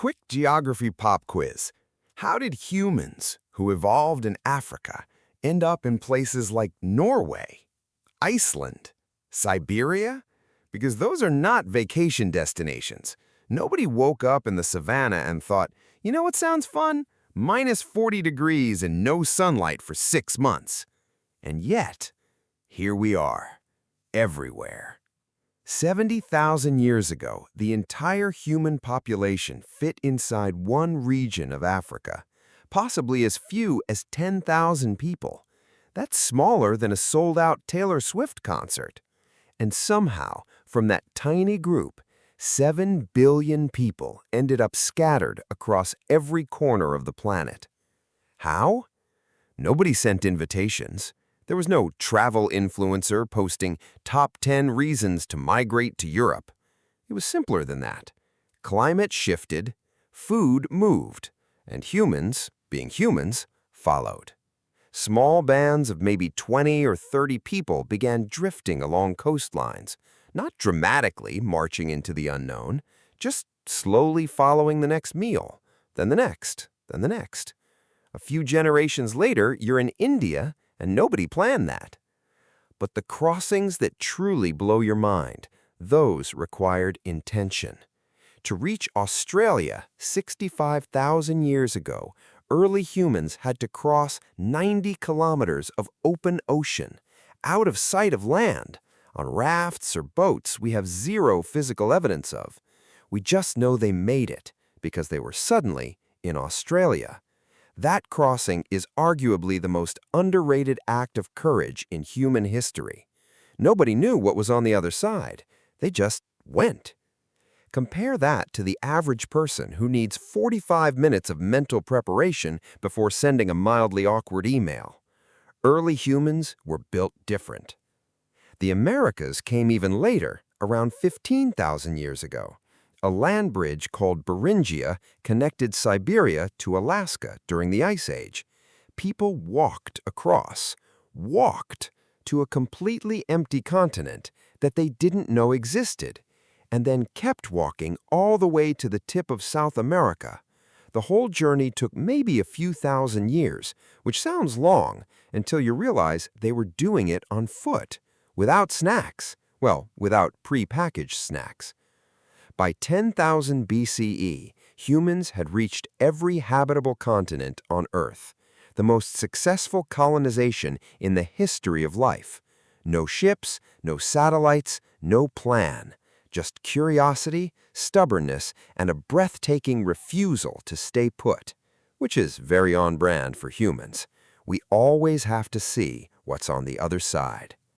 Quick geography pop quiz. How did humans, who evolved in Africa, end up in places like Norway, Iceland, Siberia? Because those are not vacation destinations. Nobody woke up in the savannah and thought, you know what sounds fun? Minus 40 degrees and no sunlight for 6 months. And yet, here we are, everywhere. 70,000 years ago, the entire human population fit inside one region of Africa, possibly as few as 10,000 people. That's smaller than a sold-out Taylor Swift concert. And somehow, from that tiny group, 7 billion people ended up scattered across every corner of the planet. How? Nobody sent invitations. There was no travel influencer posting top 10 reasons to migrate to Europe. It was simpler than that. Climate shifted, food moved, and humans, being humans, followed. Small bands of maybe 20 or 30 people began drifting along coastlines, not dramatically marching into the unknown, just slowly following the next meal, then the next, then the next. A few generations later, you're in India, and nobody planned that. But the crossings that truly blow your mind, those required intention. To reach Australia 65,000 years ago, early humans had to cross 90 kilometers of open ocean, out of sight of land, on rafts or boats we have zero physical evidence of. We just know they made it because they were suddenly in Australia. That crossing is arguably the most underrated act of courage in human history. Nobody knew what was on the other side. They just went. Compare that to the average person who needs 45 minutes of mental preparation before sending a mildly awkward email. Early humans were built different. The Americas came even later, around 15,000 years ago. A land bridge called Beringia connected Siberia to Alaska during the Ice Age. People walked across, to a completely empty continent that they didn't know existed, and then kept walking all the way to the tip of South America. The whole journey took maybe a few thousand years, which sounds long until you realize they were doing it on foot, without snacks. Well, without pre-packaged snacks. By 10,000 BCE, humans had reached every habitable continent on Earth, the most successful colonization in the history of life. No ships, no satellites, no plan. Just curiosity, stubbornness, and a breathtaking refusal to stay put, which is very on brand for humans. We always have to see what's on the other side.